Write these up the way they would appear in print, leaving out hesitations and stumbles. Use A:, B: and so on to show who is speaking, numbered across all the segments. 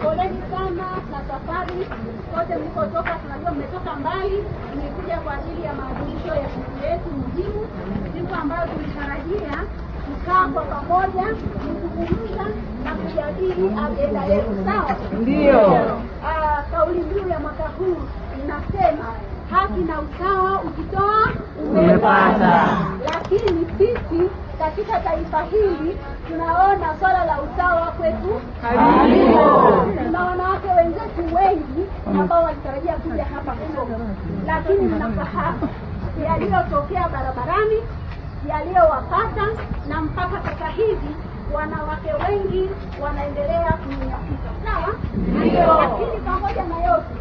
A: Poleni sana na safari kote mlikotoka, tunajua mmetoka mbali. Nimekuja kwa ajili ya maadhimisho ya siku yetu muhimu, siku ambayo tulitarajia kukaa kwa pamoja, kuzungumza na kujadili agenda yetu. Sawa? Ndio. Kauli mbiu ya mwaka huu inasema haki na usawa, ukitoa umepata. Lakini sisi katika taifa hili tunaona swala la usawa kwetu halipo. Tuna wanawake wenzetu wengi ambao walitarajia kuja hapa kusoma, lakini mnafahamu yaliyotokea barabarani, yaliyowapata, na mpaka sasa hivi wanawake wengi wanaendelea kunyanyasika. Sawa? Ndio. Lakini pamoja na yote,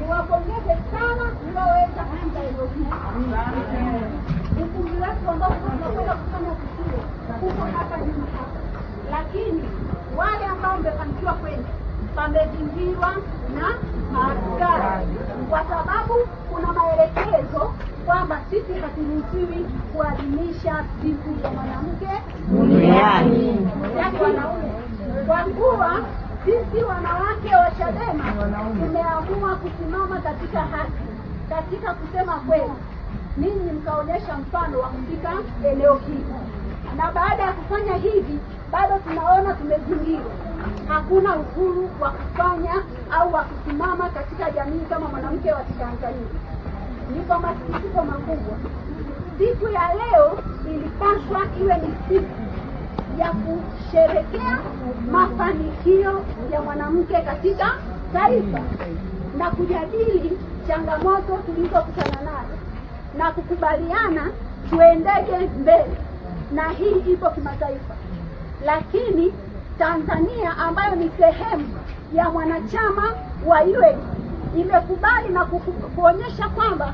A: niwapongeze sana mlioweza kufika leo hii. Ukumbi wetu ambao tunakwenda kufanya tukio huko hapa nyuma hapa, lakini wale ambao mmefanikiwa kwenda pamezingirwa na askari, kwa sababu kuna maelekezo kwamba sisi haturuhusiwi kuadhimisha siku ya mwanamke duniani. Kwa kuwa sisi wanawake wa Chadema tumeamua kusimama katika haki, katika kusema kweli, ninyi mkaonyesha mfano wa kufika eneo hili, na baada ya kufanya hivi bado tunaona tumezingirwa. Hakuna uhuru wa kufanya au wa kusimama katika jamii kama mwanamke wa Tanzania. Ni kwa masikitiko makubwa, siku ya leo ilipaswa iwe ni siku ya kusherekea mafanikio ya mwanamke katika taifa na kujadili changamoto tulizokutana nazo na kukubaliana tuendeje mbele, na hii ipo kimataifa. Lakini Tanzania ambayo ni sehemu ya mwanachama wa UN imekubali na kuonyesha kwamba